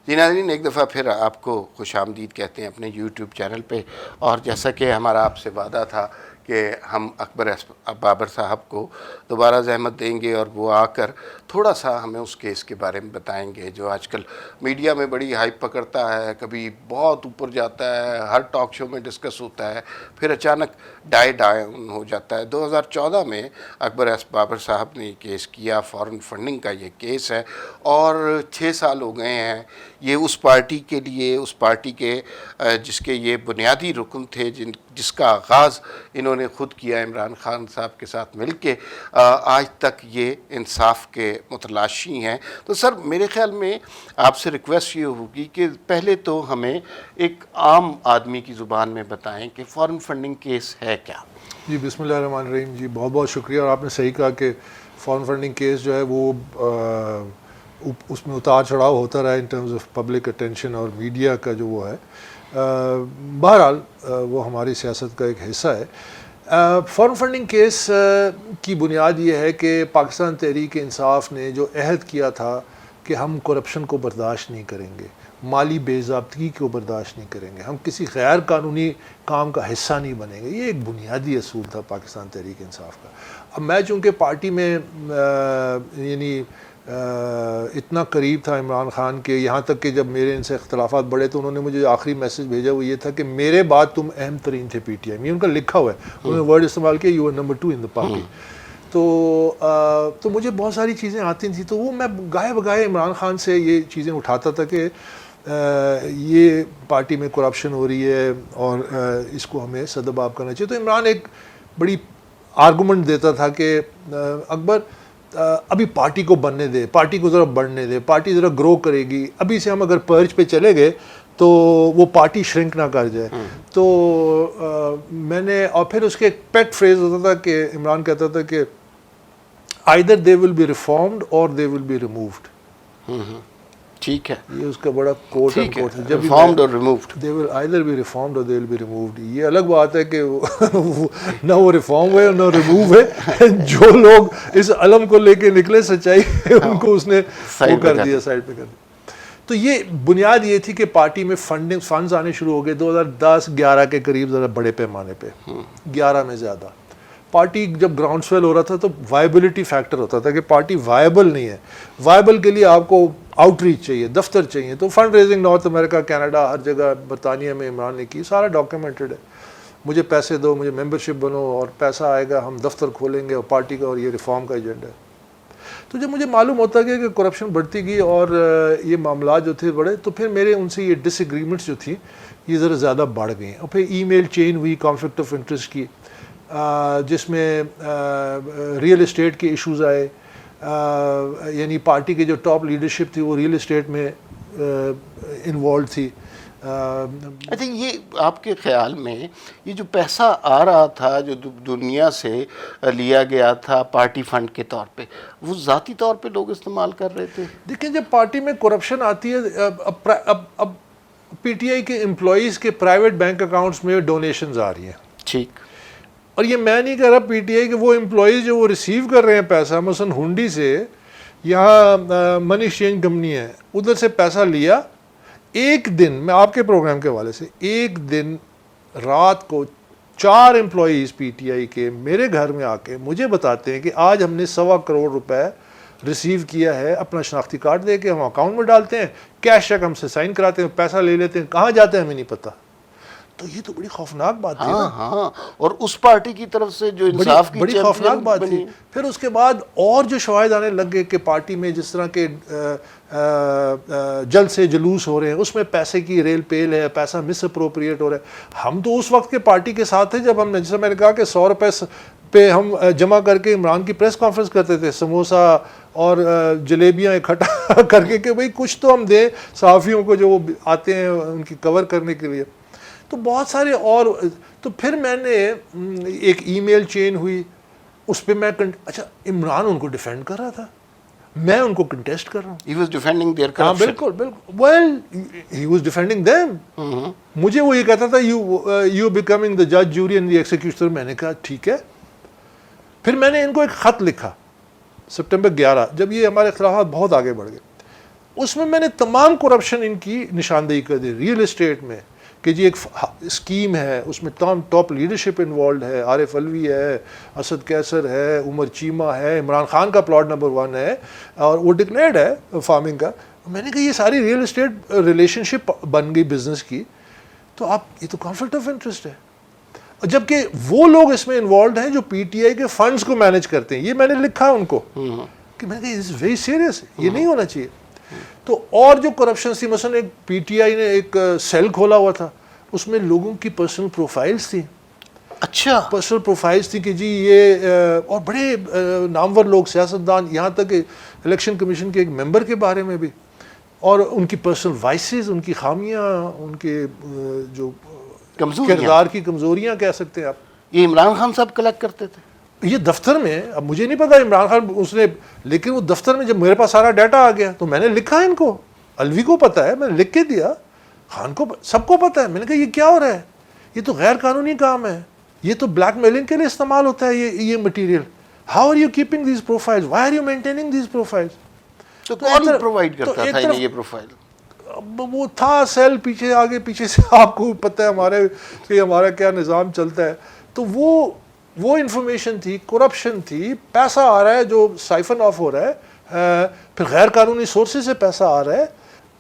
جی ناظرین، ایک دفعہ پھر آپ کو خوش آمدید کہتے ہیں اپنے یوٹیوب چینل پہ. اور جیسا کہ ہمارا آپ سے وعدہ تھا کہ ہم اکبر بابر صاحب کو دوبارہ زحمت دیں گے اور وہ آ کر تھوڑا سا ہمیں اس کیس کے بارے میں بتائیں گے جو آج کل میڈیا میں بڑی ہائپ پکڑتا ہے، کبھی بہت اوپر جاتا ہے، ہر ٹاک شو میں ڈسکس ہوتا ہے، پھر اچانک ڈاؤن ہو جاتا ہے. 2014 میں اکبر بابر صاحب نے یہ کیس کیا، فارن فنڈنگ کا یہ کیس ہے، اور 6 سال ہو گئے ہیں. یہ اس پارٹی کے لیے، اس پارٹی کے جس کے یہ بنیادی رکن تھے، جس کا آغاز انہوں نے خود کیا عمران خان صاحب کے ساتھ مل کے، آج تک یہ انصاف کے متلاشی ہیں. تو سر میرے خیال میں آپ سے ریکویسٹ یہ ہوگی کہ پہلے تو ہمیں ایک عام آدمی کی زبان میں بتائیں کہ فارن فنڈنگ کیس ہے کیا. جی بسم اللہ الرحمن الرحیم. جی بہت بہت شکریہ. اور آپ نے صحیح کہا کہ فارن فنڈنگ کیس جو ہے وہ اس میں اتار چڑھاؤ ہوتا رہا in terms of public attention اور میڈیا کا جو وہ ہے. بہرحال وہ ہماری سیاست کا ایک حصہ ہے. فارن فنڈنگ کیس کی بنیاد یہ ہے کہ پاکستان تحریک انصاف نے جو عہد کیا تھا کہ ہم کرپشن کو برداشت نہیں کریں گے، مالی بے ضابطگی کو برداشت نہیں کریں گے، ہم کسی غیر قانونی کام کا حصہ نہیں بنیں گے. یہ ایک بنیادی اصول تھا پاکستان تحریک انصاف کا. اب میں چونکہ پارٹی میں یعنی اتنا قریب تھا عمران خان کے، یہاں تک کہ جب میرے ان سے اختلافات بڑھے تو انہوں نے مجھے آخری میسج بھیجا، وہ یہ تھا کہ میرے بعد تم اہم ترین تھے پی ٹی آئی میں. یہ ان کا لکھا ہوا ہے، انہوں نے ورڈ استعمال کیا، you are number 2 in the party. تو مجھے بہت ساری چیزیں آتی تھیں، تو وہ میں گاہے بگاہے عمران خان سے یہ چیزیں اٹھاتا تھا کہ یہ پارٹی میں کرپشن ہو رہی ہے اور اس کو ہمیں سدباب کرنا چاہیے. تو عمران ایک بڑی آرگومنٹ دیتا تھا کہ اکبر ابھی پارٹی کو بننے دے، پارٹی کو ذرا بڑھنے دے، پارٹی ذرا گرو کرے گی، ابھی سے ہم اگر پرچ پہ چلے گئے تو وہ پارٹی شرنک نہ کر جائے. تو میں نے، اور پھر اس کے ایک پیٹ فریز ہوتا تھا کہ عمران کہتا تھا کہ either they will be reformed or they will be removed. ٹھیک ہے، یہ اس کا بڑا کوٹ اینڈ کوٹ ہے، جب ریفارمڈ اور removed. they will either be reformed or they will be removed. یہ الگ بات ہے کہ نہ وہ ریفارم ہے نہ ریموو ہے. جو لوگ اس علم کو لے کے نکلے سچائی ان کو اس نے وہ کر دیا، سائڈ پہ کر دیا. تو یہ بنیاد یہ تھی کہ پارٹی میں فنڈز آنے شروع ہو گئے 2010-11 کے قریب، ذرا بڑے پیمانے پہ، 11 میں زیادہ. پارٹی جب گراؤنڈ سویل ہو رہا تھا تو وائبلٹی فیکٹر ہوتا تھا کہ پارٹی وائبل نہیں ہے. وائبل کے لیے آپ کو آؤٹ ریچ چاہیے، دفتر چاہیے. تو فنڈ ریزنگ نارتھ امریکہ، کینیڈا، ہر جگہ، برطانیہ میں عمران نے کی، سارا ڈاکیومنٹڈ ہے. مجھے پیسے دو، مجھے ممبرشپ بنو، اور پیسہ آئے گا، ہم دفتر کھولیں گے اور پارٹی کا، اور یہ ریفارم کا ایجنڈا ہے. تو جب مجھے معلوم ہوتا گیا کہ کرپشن بڑھتی گئی اور یہ معاملات جو تھے بڑے، تو پھر میرے ان سے یہ ڈس ایگریمنٹس جو تھیں یہ ذرا زیادہ بڑھ گئیں. اور پھر ای میل چین ہوئی کانفلکٹ آف انٹرسٹ کی، جس میں ریئل اسٹیٹ کے ایشوز آئے. یعنی پارٹی کے جو ٹاپ لیڈرشپ تھی وہ ریئل اسٹیٹ میں انوالوڈ تھی. اچھا، یہ آپ کے خیال میں یہ جو پیسہ آ رہا تھا، جو دنیا سے لیا گیا تھا پارٹی فنڈ کے طور پہ، وہ ذاتی طور پہ لوگ استعمال کر رہے تھے؟ دیکھیں، جب پارٹی میں کرپشن آتی ہے، اب پی ٹی آئی کے امپلائیز کے پرائیویٹ بینک اکاؤنٹس میں ڈونیشنز آ رہی ہیں. ٹھیک. اور یہ میں نہیں کہہ رہا پی ٹی آئی کہ وہ امپلائیز جو وہ ریسیو کر رہے ہیں پیسہ، مثلا ہنڈی سے، یہاں منی ایکسچینج کمپنی ہے، ادھر سے پیسہ لیا. ایک دن میں آپ کے پروگرام کے حوالے سے، ایک دن رات کو 4 امپلائیز پی ٹی آئی کے میرے گھر میں آ کے مجھے بتاتے ہیں کہ آج ہم نے 1.25 کروڑ روپے ریسیو کیا ہے، اپنا شناختی کارڈ دے کے ہم اکاؤنٹ میں ڈالتے ہیں، کیش چیک ہم سے سائن کراتے ہیں، پیسہ لے لیتے ہیں، کہاں جاتے ہیں ہمیں نہیں پتہ. تو یہ تو بڑی خوفناک بات تھی. ہاں، اور اس پارٹی کی طرف سے جو انصاف کی بڑی خوفناک بات تھی. پھر اس کے بعد اور جو شواہد آنے لگ گئے کہ پارٹی میں جس طرح کے جلد سے جلوس ہو رہے ہیں، اس میں پیسے کی ریل پیل ہے، پیسہ مس اپروپریٹ ہو رہا ہے. ہم تو اس وقت کے پارٹی کے ساتھ تھے جب ہم نے، جیسے میں نے کہا کہ 100 روپے پہ ہم جمع کر کے عمران کی پریس کانفرنس کرتے تھے، سموسا اور جلیبیاں اکٹھا کر کے کہ بھئی کچھ تو ہم دیں صحافیوں کو جو وہ آتے ہیں ان کی کور کرنے کے لیے. تو بہت سارے اور. تو پھر میں نے ایک ای میل چین ہوئی، اس پہ میں اچھا عمران ان کو ڈیفینڈ کر رہا تھا، میں ان کو کنٹیسٹ کر رہا ہوں. He was defending their ہاں corruption. بالکل. Well, he was defending them. مجھے وہ یہ کہتا تھا you becoming the judge, jury and the executioner. میں نے کہا ٹھیک ہے. پھر میں نے ان کو ایک خط لکھا سپٹمبر 11، جب یہ ہمارے اختلافات بہت آگے بڑھ گئے. اس میں نے تمام کرپشن ان کی نشاندہی کر دی. ریئل اسٹیٹ میں کہ جی ایک اسکیم ہے, اس میں تمام ٹاپ لیڈرشپ انوالوڈ ہے, عارف الوی ہے, اسد کیسر ہے, عمر چیمہ ہے, عمران خان کا پلاٹ نمبر 1 ہے اور وہ ڈکلیئرڈ ہے فارمنگ کا. میں نے کہا یہ ساری ریئل اسٹیٹ ریلیشن شپ بن گئی بزنس کی, تو آپ یہ تو کانفلکٹ آف انٹرسٹ ہے. جبکہ وہ لوگ اس میں انوالوڈ ہیں جو پی ٹی آئی کے فنڈز کو مینیج کرتے ہیں. یہ میں نے لکھا ان کو کہ میں نے کہا اٹس ویری سیریس, یہ نہیں ہونا چاہیے. تو اور جو کرپشن تھی, مثلا ایک پی ٹی آئی نے ایک سیل کھولا ہوا تھا, اس میں لوگوں کی پرسنل پروفائلز تھیں. اچھا, پرسنل پروفائلز تھی کہ جی یہ اور بڑے نامور لوگ, سیاستدان, یہاں تک کہ الیکشن کمیشن کے ایک ممبر کے بارے میں بھی, اور ان کی پرسنل وائسز, ان کی خامیاں, ان کے جو کردار کی کمزوریاں کہہ سکتے ہیں آپ. یہ عمران خان صاحب کلیکٹ کرتے تھے یہ دفتر میں. اب مجھے نہیں پتا عمران خان اس نے, لیکن وہ دفتر میں جب میرے پاس سارا ڈیٹا آ گیا تو میں نے لکھا ان کو. الوی کو پتا ہے, میں نے لکھ کے دیا, خان کو, سب کو پتا ہے. میں نے کہا یہ کیا ہو رہا ہے, یہ تو غیر قانونی کام ہے, یہ تو بلیک میلنگ کے لیے استعمال ہوتا ہے یہ material. How are you keeping these profiles, why are you maintaining these profiles. تو کون پرووائڈ کرتا تھا انہیں یہ پروفائل؟ وہ تھا سیل پیچھے آگے پیچھے سے, آپ کو پتہ ہے ہمارے کہ ہمارا کیا نظام چلتا ہے. تو وہ انفارمیشن تھی, کرپشن تھی, پیسہ آ رہا ہے جو سائفن آف ہو رہا ہے, پھر غیر قانونی سورسز سے پیسہ آ رہا ہے.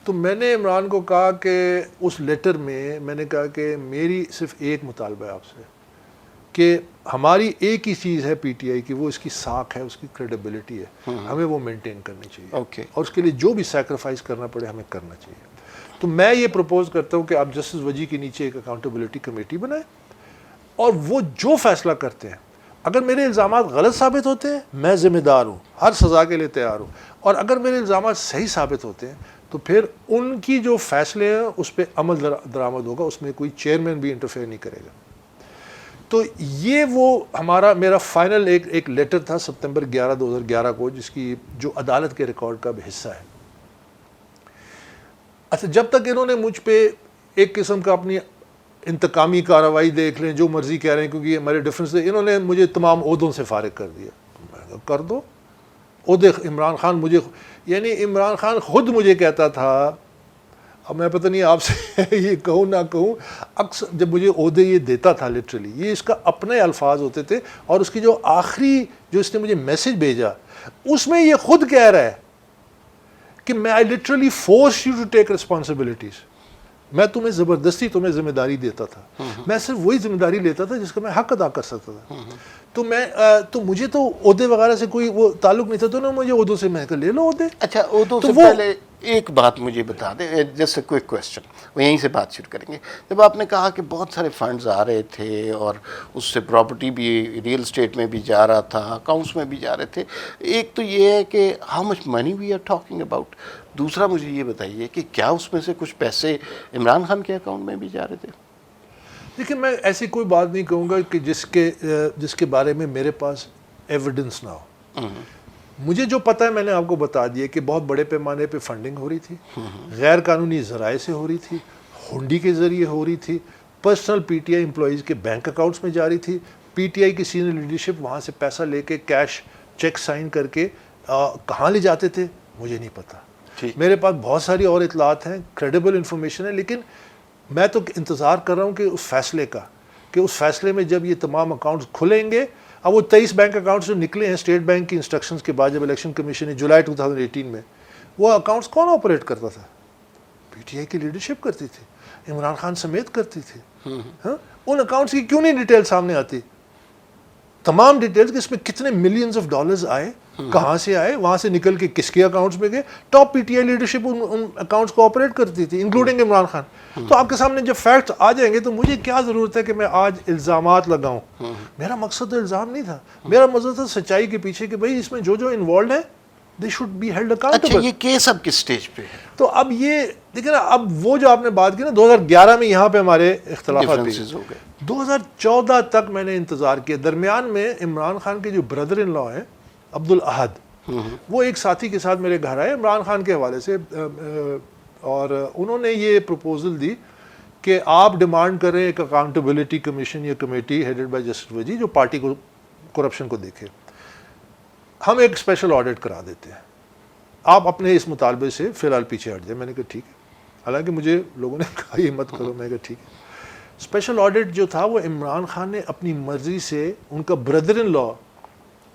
تو میں نے عمران کو کہا کہ اس لیٹر میں نے کہا کہ میری صرف ایک مطالبہ ہے آپ سے, کہ ہماری ایک ہی چیز ہے پی ٹی آئی کی, وہ اس کی ساکھ ہے, اس کی کریڈیبلٹی ہے, ہمیں وہ مینٹین کرنی چاہیے, اور اس کے لیے جو بھی سیکریفائز کرنا پڑے ہمیں کرنا چاہیے. تو میں یہ پروپوز کرتا ہوں کہ آپ جسٹس وجی کے نیچے ایک اکاؤنٹیبلٹی کمیٹی بنائیں, اور وہ جو فیصلہ کرتے ہیں, اگر میرے الزامات غلط ثابت ہوتے ہیں میں ذمہ دار ہوں, ہر سزا کے لیے تیار ہوں, اور اگر میرے الزامات صحیح ثابت ہوتے ہیں تو پھر ان کی جو فیصلے ہیں اس پہ عمل درآمد ہوگا, اس میں کوئی چیئرمین بھی انٹرفیئر نہیں کرے گا. تو یہ وہ میرا فائنل ایک لیٹر تھا سپتمبر 11 2011 کو, جس کی جو عدالت کے ریکارڈ کا بھی حصہ ہے. اچھا, جب تک انہوں نے مجھ پہ ایک قسم کا اپنی انتقامی کارروائی دیکھ لیں, جو مرضی کہہ رہے ہیں, کیونکہ ہمارے ڈفرینس, انہوں نے مجھے تمام عہدوں سے فارغ کر دیا. کر دو عہدے. عمران خان مجھے, یعنی عمران خان خود مجھے کہتا تھا, اب میں پتہ نہیں آپ سے یہ کہوں نہ کہوں, اکثر جب مجھے عہدے یہ دیتا تھا لٹرلی, یہ اس کا اپنے الفاظ ہوتے تھے, اور اس کی جو آخری جو اس نے مجھے میسج بھیجا اس میں یہ خود کہہ رہا ہے کہ میں I literally force you to take responsibilities, میں تمہیں زبردستی تمہیں ذمہ داری دیتا تھا, میں صرف وہی ذمہ داری لیتا تھا جس کا میں حق ادا کر سکتا تھا. تو مجھے تو عہدے وغیرہ سے کوئی وہ تعلق نہیں تھا, تو مجھے عہدوں سے میں لے لو عہدے. اچھا, عہدوں سے پہلے ایک بات مجھے بتا دیں, جسٹ اے کوئک کویسچن, وہ یہیں سے بات شروع کریں گے. جب آپ نے کہا کہ بہت سارے فنڈز آ رہے تھے اور اس سے پراپرٹی بھی ریئل اسٹیٹ میں بھی جا رہا تھا, اکاؤنٹس میں بھی جا رہے تھے, ایک تو یہ ہے کہ how much money we are talking about. دوسرا مجھے یہ بتائیے کہ کیا اس میں سے کچھ پیسے عمران خان کے اکاؤنٹ میں بھی جا رہے تھے؟ دیکھیں, میں ایسی کوئی بات نہیں کہوں گا کہ جس کے بارے میں میرے پاس ایویڈنس نہ ہو. مجھے جو پتہ ہے میں نے آپ کو بتا دیا کہ بہت بڑے پیمانے پہ فنڈنگ ہو رہی تھی, غیر قانونی ذرائع سے ہو رہی تھی, ہنڈی کے ذریعے ہو رہی تھی, پرسنل پی ٹی آئی امپلائیز کے بینک اکاؤنٹس میں جا رہی تھی, پی ٹی آئی کی سینئر لیڈرشپ وہاں سے پیسہ لے کے کیش چیک سائن کر کے کہاں لے جاتے تھے مجھے نہیں پتا. میرے پاس بہت ساری اور اطلاعات ہیں, کریڈیبل انفارمیشن ہے, لیکن میں تو انتظار کر رہا ہوں کہ اس فیصلے کا, کہ اس فیصلے میں جب یہ تمام اکاؤنٹس کھلیں گے. اب وہ 23 بینک اکاؤنٹس جو نکلے ہیں اسٹیٹ بینک کی انسٹرکشنز کے بعد, جب الیکشن کمیشن نے جولائی 2018 میں, وہ اکاؤنٹس کون آپریٹ کرتا تھا؟ پی ٹی آئی کی لیڈرشپ کرتی تھی, عمران خان سمیت کرتی تھی. ان اکاؤنٹس کی کیوں نہیں ڈیٹیل سامنے آتی؟ تمام ڈیٹیلز کہ اس میں کتنے ملینز آف ڈالرز آئے, کہاں سے آئے, وہاں سے نکل کے کس کے اکاؤنٹس میں گئے. Top P T I leadership in accounts کو آپریٹ کرتی تھی, انکلوڈنگ عمران خان. تو آپ کے سامنے جب فیکٹس آ جائیں گے تو مجھے کیا ضرورت ہے کہ میں آج الزامات لگاؤں؟ میرا مقصد تو الزام نہیں تھا, میرا مقصد تھا سچائی کے پیچھے کہ بھائی اس میں جو انوالوڈ ہیں they should be held accountable. اچھا, یہ کیس اب کس سٹیج پہ ہے؟ تو اب یہ دیکھیں نا, اب وہ جو آپ نے بات کی نا 2011 میں یہاں پہ ہمارے اختلافات ہو گئے. 2014 تک میں نے انتظار کیا. درمیان میں عمران خان کے جو بردر ان لا ہیں عبد الاحد, وہ ایک ساتھی کے ساتھ میرے گھر آئے عمران خان کے حوالے سے, اور انہوں نے یہ پروپوزل دی کہ آپ ڈیمانڈ کریں ایک اکاؤنٹیبلٹی کمیشن یا کمیٹی ہیڈڈ بائی جسٹس وجی جو پارٹی کو کرپشن کو دیکھے, ہم ایک اسپیشل آڈٹ کرا دیتے ہیں. آپ اپنے اس مطالبے سے فی الحال پیچھے ہٹ جائیں. میں نے کہا ٹھیک ہے. حالانکہ مجھے لوگوں نے کہا یہ مت کرو. میں نے کہا ٹھیک ہے. اسپیشل آڈٹ جو تھا وہ عمران خان نے اپنی مرضی سے ان کا brother in law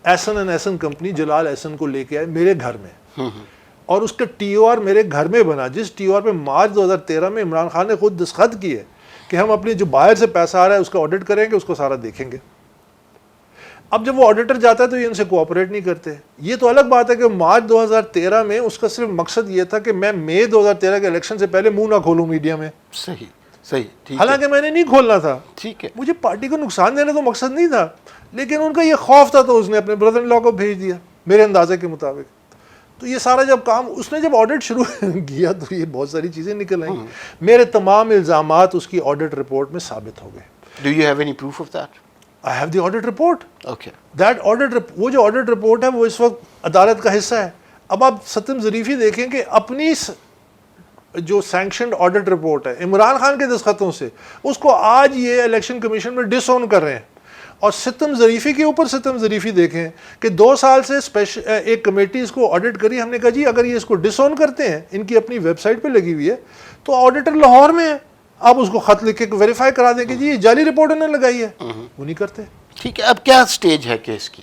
Ahsan and Ahsan company Jalal Ahsan کو لے کے آئے میرے گھر میں, اور اس کا ٹی او آر میرے گھر میں بنا, جس ٹی او آر پہ مارچ 2013 میں عمران خان نے خود دستخط کیے کہ ہم اپنے جو باہر سے پیسہ آ رہا ہے اس کا آڈٹ کریں گے, اس کو سارا دیکھیں گے. اب جب وہ آڈیٹر جاتا ہے تو یہ ان سے کوآپریٹ نہیں کرتے. یہ تو الگ بات ہے کہ مارچ 2013 میں اس کا صرف مقصد یہ تھا کہ میں مئی 2013 کے الیکشن سے پہلے منہ نہ کھولوں میڈیا میں. صحیح ٹھیک. حالانکہ میں نے نہیں کھولنا تھا, ٹھیک ہے, مجھے پارٹی کو نقصان دینا تو مقصد نہیں تھا, لیکن ان کا یہ خوف تھا تو اس نے اپنے بردر ان لا کو بھیج دیا میرے اندازے کے مطابق. تو یہ سارا جب کام اس نے جب آڈٹ شروع کیا تو یہ بہت ساری چیزیں نکل آئیں. میرے تمام الزامات اس کی آڈٹ رپورٹ میں ثابت ہو گئے. Do you have any proof of that? I have the audit report. Okay. That audit وہ جو audit report ہے وہ اس وقت عدالت کا حصہ ہے. اب آپ ستم ظریفی دیکھیں کہ اپنی جو سینکشنڈ آڈٹ رپورٹ ہے عمران خان کے دستخطوں سے, اس کو آج یہ الیکشن کمیشن میں ڈس اون کر رہے ہیں. اور ستم ظریفی کے اوپر ستم ظریفی دیکھیں کہ 2 سال سے ایک کمیٹی اس کو آڈٹ کری. ہم نے کہا جی اگر یہ اس کو ڈس اون کرتے ہیں, ان کی اپنی ویب سائٹ پہ لگی ہوئی ہے, تو آڈیٹر لاہور میں ہے, آپ اس کو خط لکھ کے ویریفائی کرا دیں کہ جی یہ جعلی رپورٹ انہوں نے لگائی ہے. وہ نہیں کرتے. ٹھیک ہے, اب کیا سٹیج ہے کیس کی؟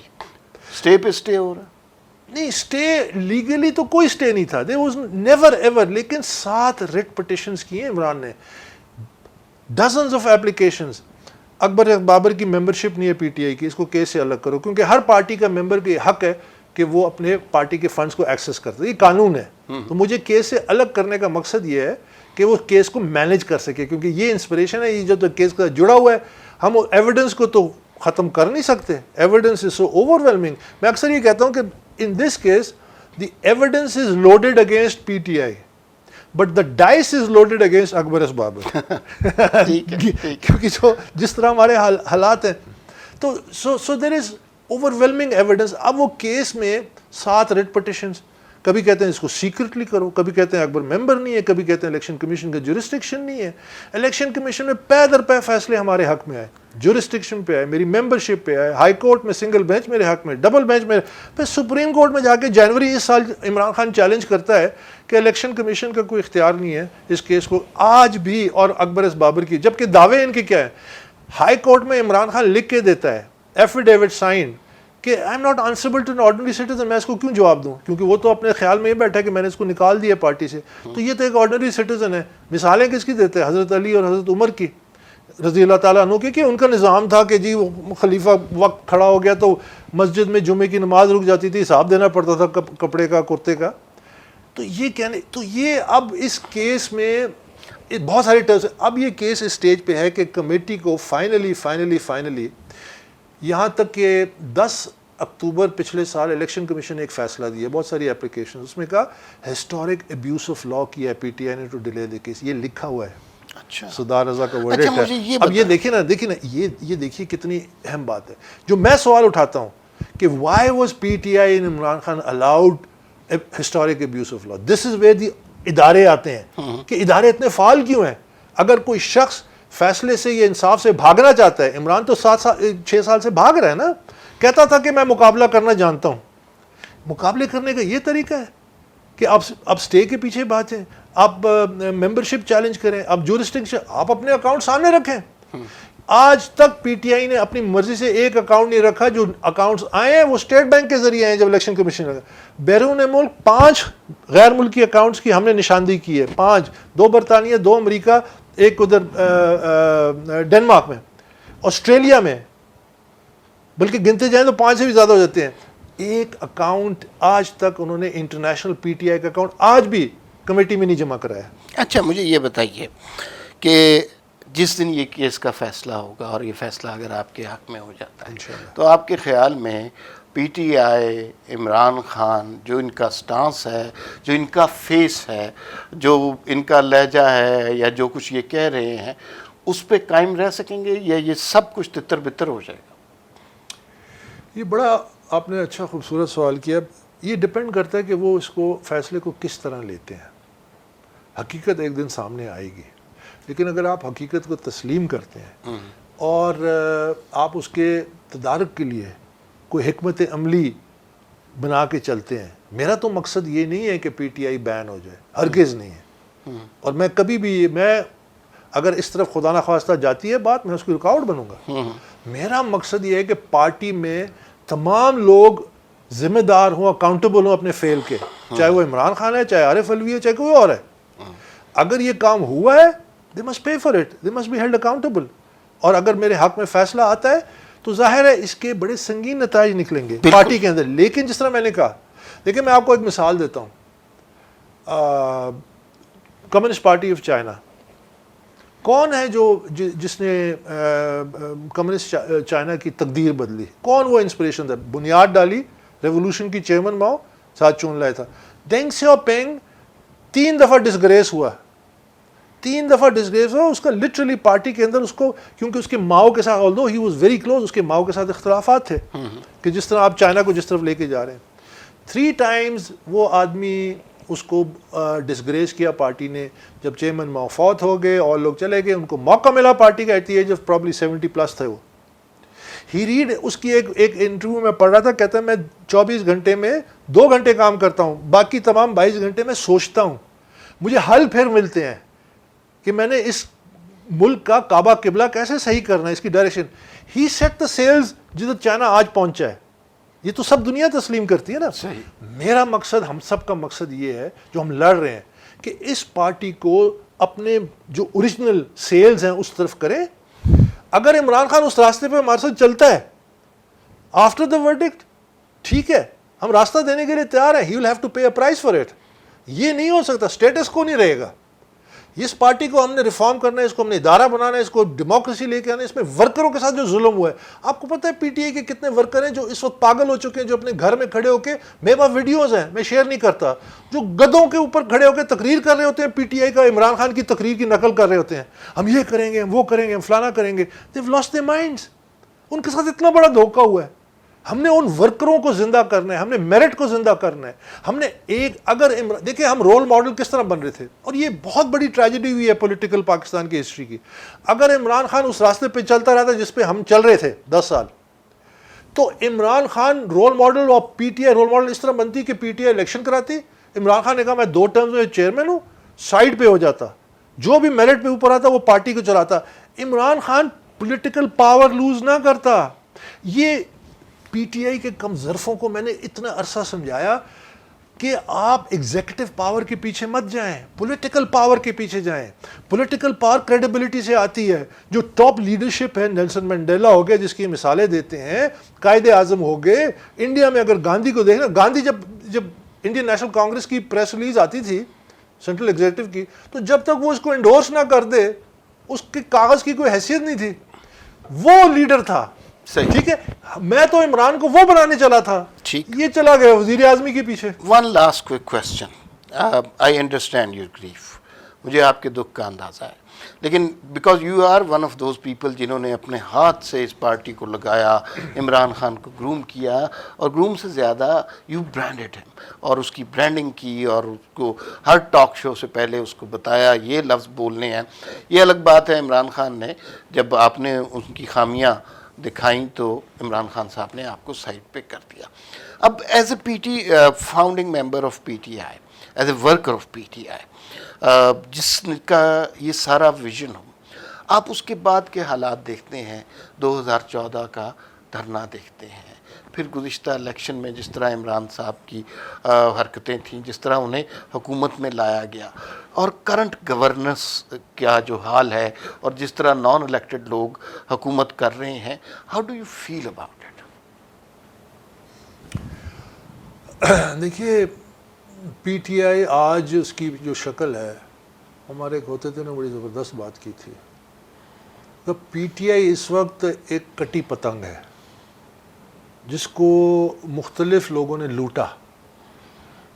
سٹے پہ سٹے ہو رہا؟ نہیں, سٹے لیگلی تو کوئی سٹے نہیں تھا. there was never ever. لیکن 7 ریٹ پٹیشنز کی ہیں عمران نے, ڈزنز آف اپلیکیشنز. اکبر بابر کی ممبرشپ نہیں ہے پی ٹی آئی کی, اس کو کیس سے الگ کرو, کیونکہ ہر پارٹی کا ممبر کا حق ہے کہ وہ اپنے پارٹی کے فنڈز کو ایکسیس کرتے, یہ قانون ہے. تو مجھے کیس سے الگ کرنے کا مقصد یہ ہے کہ وہ کیس کو مینیج کر سکے, کیونکہ یہ انسپریشن ہے, یہ جو کیس کا جڑا ہوا ہے. ہم ایویڈنس کو تو ختم کر نہیں سکتے, evidence is so overwhelming. میں اکثر یہ کہتا ہوں کہ in this case the evidence is loaded against P T I, but the dice is loaded against Akbar Babar. کیونکہ جس طرح ہمارے حالات ہیں, تو so there is overwhelming evidence. اب وہ کیس میں 7 ریٹ پٹیشنز, کبھی کہتے ہیں اس کو سیکرٹلی کرو, کبھی کہتے ہیں اکبر ممبر نہیں ہے, کبھی کہتے ہیں الیکشن کمیشن کا جورسڈکشن نہیں ہے. الیکشن کمیشن میں پے در پے فیصلے ہمارے حق میں آئے, جورسڈکشن پہ آئے, میری ممبرشپ پہ آئے, ہائی کورٹ میں سنگل بینچ میرے حق میں, ڈبل بینچ میں, پھر سپریم کورٹ میں جا کے جنوری اس سال عمران خان چیلنج کرتا ہے کہ الیکشن کمیشن کا کوئی اختیار نہیں ہے اس کیس کو آج بھی, اور اکبر بابر کی, جبکہ دعوے ان کے کیا ہیں. ہائی کورٹ میں عمران خان لکھ کے دیتا ہے ایفیڈیوٹ سائن کہ I am not answerable to an ordinary citizen. میں اس کو کیوں جواب دوں, کیونکہ وہ تو اپنے خیال میں یہ بیٹھا کہ میں نے اس کو نکال دیا پارٹی سے, تو یہ تو ایک آرڈنری سٹیزن ہے. مثالیں کس کی دیتے ہیں؟ حضرت علی اور حضرت عمر کی رضی اللہ تعالیٰ عنہ کی, کہ ان کا نظام تھا کہ جی خلیفہ وقت کھڑا ہو گیا تو مسجد میں جمعے کی نماز رک جاتی تھی, حساب دینا پڑتا تھا کپڑے کا, کرتے کا. تو یہ کہنے, تو یہ اب اس کیس میں بہت سارے ٹرمز. اب یہ کیس اسٹیج پہ ہے کہ کمیٹی کو فائنلی یہاں تک کہ 10 اکتوبر پچھلے سال الیکشن کمیشن نے ایک فیصلہ دیا, بہت ساری اپلیکیشن, اس میں کہا ہسٹورک ابیوز آف لا کیا ہے پی ٹی آئی نے ٹو ڈیلے دی کیس. یہ لکھا ہوا ہے, اچھا, صدار رضا کا ورڈکٹ ہے. اب یہ دیکھیں نا, یہ دیکھیے کتنی اہم بات ہے. جو میں سوال اٹھاتا ہوں کہ Y was P T I in Imran Khan allowed historic abuse of law. This is where دی ادارے آتے ہیں کہ ادارے اتنے فعال کیوں ہیں. اگر کوئی شخص فیصلے سے یہ انصاف سے بھاگنا چاہتا ہے, عمران تو 6 سال سے بھاگ رہا ہے نا, کہتا تھا کہ میں مقابلہ کرنا جانتا ہوں. مقابلے کرنے کا یہ طریقہ ہے کہ آپ سٹے کے پیچھے بھاگیں, آپ ممبرشپ چیلنج کریں, آپ جورسڈکشن, آپ اپنے اکاؤنٹ سامنے رکھیں. آج تک پی ٹی آئی نے اپنی مرضی سے ایک اکاؤنٹ نہیں رکھا. جو اکاؤنٹس آئے ہیں وہ اسٹیٹ بینک کے ذریعے آئے. جب الیکشن کمیشن لگا, بیرون ملک 5 غیر ملکی اکاؤنٹس کی ہم نے نشاندہی کی ہے, 5, 2 برطانیہ, 2 امریکہ, ایک ادھر ڈنمارک میں, آسٹریلیا میں, بلکہ گنتے جائیں تو 5 سے بھی زیادہ ہو جاتے ہیں. ایک اکاؤنٹ آج تک انہوں نے انٹرنیشنل پی ٹی آئی کا اکاؤنٹ آج بھی کمیٹی میں نہیں جمع کرایا. اچھا, مجھے یہ بتائیے کہ جس دن یہ کیس کا فیصلہ ہوگا, اور یہ فیصلہ اگر آپ کے حق میں ہو جاتا ہے, تو آپ کے خیال میں پی ٹی آئی, عمران خان, جو ان کا سٹانس ہے, جو ان کا فیس ہے, جو ان کا لہجہ ہے, یا جو کچھ یہ کہہ رہے ہیں, اس پہ قائم رہ سکیں گے, یا یہ سب کچھ تتر بتر ہو جائے گا؟ یہ بڑا آپ نے اچھا خوبصورت سوال کیا. یہ ڈپینڈ کرتا ہے کہ وہ اس کو فیصلے کو کس طرح لیتے ہیں. حقیقت ایک دن سامنے آئے گی, لیکن اگر آپ حقیقت کو تسلیم کرتے ہیں اور آپ اس کے تدارک کے لیے کوئی حکمت عملی بنا کے چلتے ہیں. میرا تو مقصد یہ نہیں ہے کہ پی ٹی آئی بین ہو جائے, ہرگز نہیں ہے. اور میں کبھی بھی, میں اگر اس طرف خدا نخواستہ جاتی ہے بات, میں اس کی رکاوٹ بنوں گا. میرا مقصد یہ ہے کہ پارٹی میں تمام لوگ ذمہ دار ہوں, اکاؤنٹیبل ہوں اپنے فیل کے, چاہے وہ عمران خان ہے, چاہے عارف علوی ہے, چاہے کوئی اور ہے. اگر یہ کام ہوا ہے, they must pay for it, they must be held accountable. اور اگر میرے حق میں فیصلہ آتا ہے تو ظاہر ہے اس کے بڑے سنگین نتائج نکلیں گے پارٹی کے اندر. لیکن جس طرح میں نے کہا, دیکھیں میں آپ کو ایک مثال دیتا ہوں. کمیونسٹ پارٹی آف چائنا, کون ہے جو جس نے کمیونسٹ چائنا کی تقدیر بدلی؟ کون وہ انسپریشن تھا؟ بنیاد ڈالی, ریولوشن کی چیئرمین ماؤ ساتھ چون لائے تھا. دینگ سیاؤ پینگ 3 دفعہ ڈسگریس ہوا, 3 دفعہ ڈسگریس ہوا. اس کا لٹرلی پارٹی کے اندر اس کو, کیونکہ اس کے ماؤ کے ساتھ, although he was very close, اس کے ماؤ کے ساتھ اختلافات تھے کہ جس طرح آپ چائنا کو جس طرف لے کے جا رہے ہیں. 3 times وہ آدمی اس کو ڈسگریس کیا پارٹی نے. جب چیئرمین ماؤ فوت ہو گئے اور لوگ چلے گئے, ان کو موقع ملا پارٹی کا, at the age of probably 70+ تھے وہ. ہی ریڈ, اس کی ایک انٹرویو میں پڑھ رہا تھا, کہتا ہے میں 24 گھنٹے میں 2 گھنٹے کام کرتا ہوں, باقی تمام 22 گھنٹے میں سوچتا ہوں. مجھے حل پھر ملتے ہیں کہ میں نے اس ملک کا کعبہ قبلہ کیسے صحیح کرنا ہے, اس کی ڈائریکشن. ہی سیٹ دا سیلز جدھر چائنا آج پہنچا ہے. یہ تو سب دنیا تسلیم کرتی ہے نا. صحیح. میرا مقصد, ہم سب کا مقصد یہ ہے جو ہم لڑ رہے ہیں, کہ اس پارٹی کو اپنے جو اوریجنل سیلز ہیں اس طرف کریں. اگر عمران خان اس راستے پہ ہمارے ساتھ چلتا ہے آفٹر دا ورڈکٹ, ٹھیک ہے, ہم راستہ دینے کے لیے تیار ہیں. He will have to pay a price for it. یہ نہیں ہو سکتا, اسٹیٹس کو نہیں رہے گا. اس پارٹی کو ہم نے ریفارم کرنا ہے, اس کو ہم نے ادارہ بنانا ہے, اس کو ڈیموکریسی لے کے آنا ہے. اس میں ورکروں کے ساتھ جو ظلم ہوا ہے, آپ کو پتہ ہے پی ٹی آئی کے کتنے ورکر ہیں جو اس وقت پاگل ہو چکے ہیں, جو اپنے گھر میں کھڑے ہو کے, میرے پاس ویڈیوز ہیں, میں شیئر نہیں کرتا, جو گدوں کے اوپر کھڑے ہو کے تقریر کر رہے ہوتے ہیں, پی ٹی آئی کا عمران خان کی تقریر کی نقل کر رہے ہوتے ہیں. ہم یہ کریں گے, ہم وہ کریں گے, ہم فلانا کریں گے. They've lost their minds. ان کے ساتھ اتنا بڑا دھوکہ ہوا ہے. ہم نے ان ورکروں کو زندہ کرنا ہے, ہم نے میرٹ کو زندہ کرنا ہے. ہم نے ایک, اگر دیکھیں ہم رول ماڈل کس طرح بن رہے تھے, اور یہ بہت بڑی ٹریجڈی ہوئی ہے پولیٹیکل پاکستان کی ہسٹری کی. اگر عمران خان اس راستے پہ چلتا رہتا جس پہ ہم چل رہے تھے 10 سال, تو عمران خان رول ماڈل اور P T I role model اس طرح بنتی کہ پی ٹی آئی الیکشن کراتی. عمران خان نے کہا میں 2 ٹرمز میں چیئرمین ہوں, سائڈ پہ ہو جاتا, جو بھی میرٹ پہ اوپر آتا وہ پارٹی کو چلاتا. Imran Khan political power lose نہ کرتا. یہ پی ٹی آئی کے کم ظرفوں کو میں نے اتنا عرصہ سمجھایا کہ آپ ایگزیکٹو پاور کے پیچھے مت جائیں, پولیٹیکل پاور کے پیچھے جائیں. پولیٹیکل پاور کریڈیبلٹی سے آتی ہے. جو ٹاپ لیڈرشپ ہے, نیلسن منڈیلا ہو گئے جس کی مثالیں دیتے ہیں, قائد اعظم ہو گئے. انڈیا میں اگر گاندھی کو دیکھنا, گاندھی جب انڈین نیشنل کانگریس کی پریس ریلیز آتی تھی سینٹرل ایگزیکٹو کی, تو جب تک وہ اس کو انڈورس نہ کر دے اس کے کاغذ کی کوئی حیثیت نہیں تھی. وہ لیڈر تھا. ٹھیک ہے, میں تو عمران کو وہ بنانے چلا تھا, یہ چلا گیا وزیر اعظمی کے پیچھے. One last quick question. I understand your grief, مجھے آپ کے دکھ کا اندازہ ہے, لیکن because you are one of those people جنہوں نے اپنے ہاتھ سے اس پارٹی کو لگایا, عمران خان کو گروم کیا, اور گروم سے زیادہ یو برانڈڈ ہم, اور اس کی برانڈنگ کی, اور اس کو ہر ٹاک شو سے پہلے اس کو بتایا یہ لفظ بولنے ہیں. یہ الگ بات ہے, عمران خان نے جب آپ نے ان کی خامیاں دکھائیں تو عمران خان صاحب نے آپ کو سائڈ پہ کر دیا. اب as a founding member of P T I, as a worker of P T آئی, جس کا یہ سارا ویژن ہو, آپ اس کے بعد کے حالات دیکھتے ہیں, 2014 کا دھرنا دیکھتے ہیں, پھر گزشتہ الیکشن میں جس طرح عمران صاحب کی حرکتیں تھیں, جس طرح انہیں حکومت میں لایا گیا, اور کرنٹ گورننس کا جو حال ہے, اور جس طرح نان الیکٹڈ لوگ حکومت کر رہے ہیں, how do you feel about it? دیکھیے پی ٹی آئی آج اس کی جو شکل ہے, ہمارے ایک ہوتے تھے نے بڑی زبردست بات کی تھی, تو پی ٹی آئی اس وقت ایک کٹی پتنگ ہے جس کو مختلف لوگوں نے لوٹا.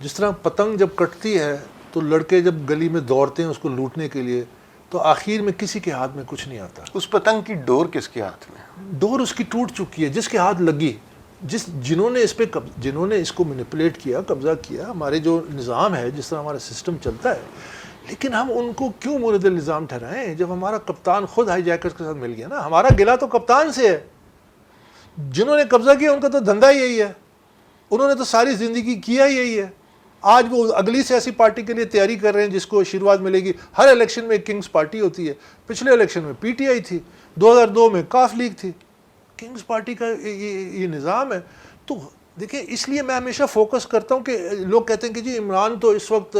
جس طرح پتنگ جب کٹتی ہے تو لڑکے جب گلی میں دوڑتے ہیں اس کو لوٹنے کے لیے, تو آخر میں کسی کے ہاتھ میں کچھ نہیں آتا. اس پتنگ کی ڈور کس کے ہاتھ میں؟ ڈور اس کی ٹوٹ چکی ہے, جس کے ہاتھ لگی, جنہوں نے اس کو مینیپولیٹ کیا, قبضہ کیا. ہمارے جو نظام ہے, جس طرح ہمارا سسٹم چلتا ہے, لیکن ہم ان کو کیوں مورد الزام ٹھہرائیں جب ہمارا کپتان خود ہائی جیکرز کے ساتھ مل گیا نا. ہمارا گلہ تو کپتان سے ہے. جنہوں نے قبضہ کیا ان کا تو دھندا یہی ہے, انہوں نے تو ساری زندگی کیا یہی ہے. آج وہ اگلی سیاسی پارٹی کے لیے تیاری کر رہے ہیں جس کو آشیرواد ملے گی. ہر الیکشن میں ایک کنگز پارٹی ہوتی ہے. پچھلے الیکشن میں پی ٹی آئی تھی, 2002 میں کاف لیگ تھی. کنگز پارٹی کا یہ نظام ہے. تو دیکھیں اس لیے میں ہمیشہ فوکس کرتا ہوں کہ لوگ کہتے ہیں کہ جی عمران تو اس وقت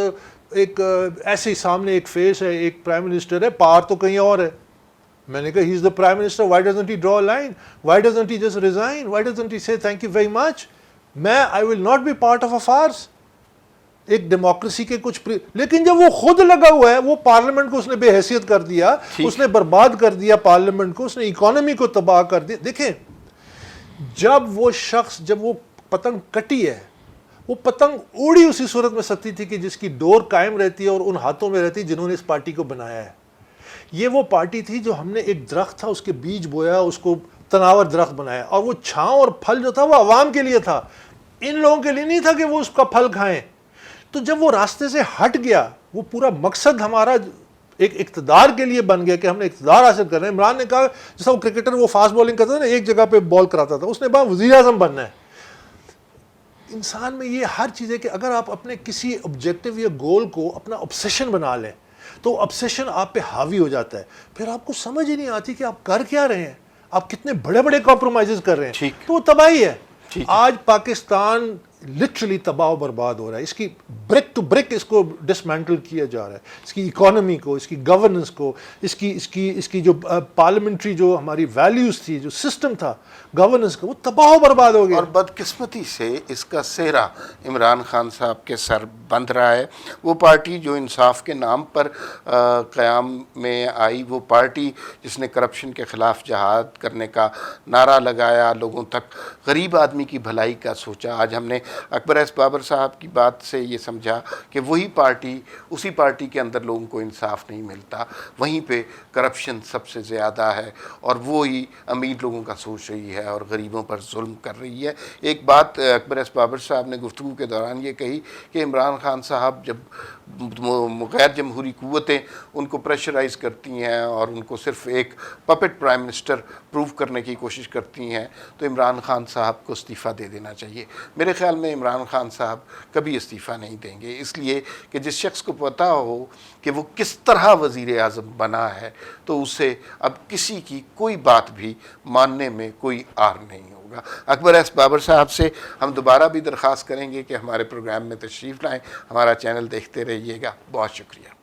ایک ایسے ہی سامنے ایک فیس ہے, ایک پرائم منسٹر ہے, پاور تو کہیں اور ہے. میں نے کہا he is the prime minister, why doesn't he draw line, why doesn't he just resign, why doesn't he say thank you very much. میں I will not be part of a farce, ایک democracy کے کچھ لیکن جب وہ خود لگا ہوا ہے, وہ پارلیمنٹ کو اس نے بے حیثیت کر دیا, اس نے برباد کر دیا پارلیمنٹ کو, اس نے اکانومی کو تباہ کر دیا. دیکھیں جب وہ شخص, جب وہ پتنگ کٹی ہے, وہ پتنگ اڑی اسی صورت میں سکتی تھی کہ جس کی ڈور قائم رہتی ہے اور ان ہاتھوں میں رہتی جنہوں نے اس پارٹی کو بنایا ہے. یہ وہ پارٹی تھی جو ہم نے ایک درخت تھا اس کے بیج بویا, اس کو تناور درخت بنایا, اور وہ چھاؤں اور پھل جو تھا وہ عوام کے لیے تھا, ان لوگوں کے لیے نہیں تھا کہ وہ اس کا پھل کھائیں. تو جب وہ راستے سے ہٹ گیا, وہ پورا مقصد ہمارا ایک اقتدار کے لیے بن گیا کہ ہم نے اقتدار حاصل کرنا ہے. عمران نے کہا جیسا وہ کرکٹر وہ فاسٹ بالنگ کرتا تھا نا, ایک جگہ پہ بال کراتا تھا, اس نے کہا وزیر اعظم بننا ہے. انسان میں یہ ہر چیز ہے کہ اگر آپ اپنے کسی آبجیکٹو یا گول کو اپنا obsession بنا لیں تو obsession آپ پہ حاوی ہو جاتا ہے. پھر آپ کو سمجھ ہی نہیں آتی کہ آپ کر کیا رہے ہیں, آپ کتنے بڑے بڑے کمپرومائزز کر رہے ہیں. تو وہ تباہی ہے. آج پاکستان لٹرلی تباہ و برباد ہو رہا ہے. اس کی بریک ٹو بریک اس کو ڈسمینٹل کیا جا رہا ہے, اس کی اکانومی کو, اس کی گورننس کو, اس کی جو پارلیمنٹری جو ہماری ویلیوز تھی, جو سسٹم تھا گورننس کا, وہ تباہ و برباد ہو گیا. اور بدقسمتی سے اس کا سہرا عمران خان صاحب کے سر بندھ رہا ہے. وہ پارٹی جو انصاف کے نام پر قیام میں آئی, وہ پارٹی جس نے کرپشن کے خلاف جہاد کرنے کا نعرہ لگایا, لوگوں تک غریب آدمی کی بھلائی کا سوچا. آج ہم نے اکبر ایس بابر صاحب کی بات سے یہ سمجھا کہ وہی پارٹی, اسی پارٹی کے اندر لوگوں کو انصاف نہیں ملتا, وہیں پہ کرپشن سب سے زیادہ ہے, اور وہی امیر لوگوں کا سوچ رہی ہے اور غریبوں پر ظلم کر رہی ہے. ایک بات اکبر ایس بابر صاحب نے گفتگو کے دوران یہ کہی کہ عمران خان صاحب جب غیر جمہوری قوتیں ان کو پریشرائز کرتی ہیں اور ان کو صرف ایک پپٹ پرائم منسٹر پروو کرنے کی کوشش کرتی ہیں, تو عمران خان صاحب کو استعفیٰ دے دینا چاہیے. میرے خیال میں عمران خان صاحب کبھی استعفیٰ نہیں دیں گے, اس لیے کہ جس شخص کو پتہ ہو کہ وہ کس طرح وزیر اعظم بنا ہے, تو اسے اب کسی کی کوئی بات بھی ماننے میں کوئی آر نہیں ہوگا. اکبر ایس بابر صاحب سے ہم دوبارہ بھی درخواست کریں گے کہ ہمارے پروگرام میں تشریف لائیں. ہمارا چینل دیکھتے رہیے گا. بہت شکریہ.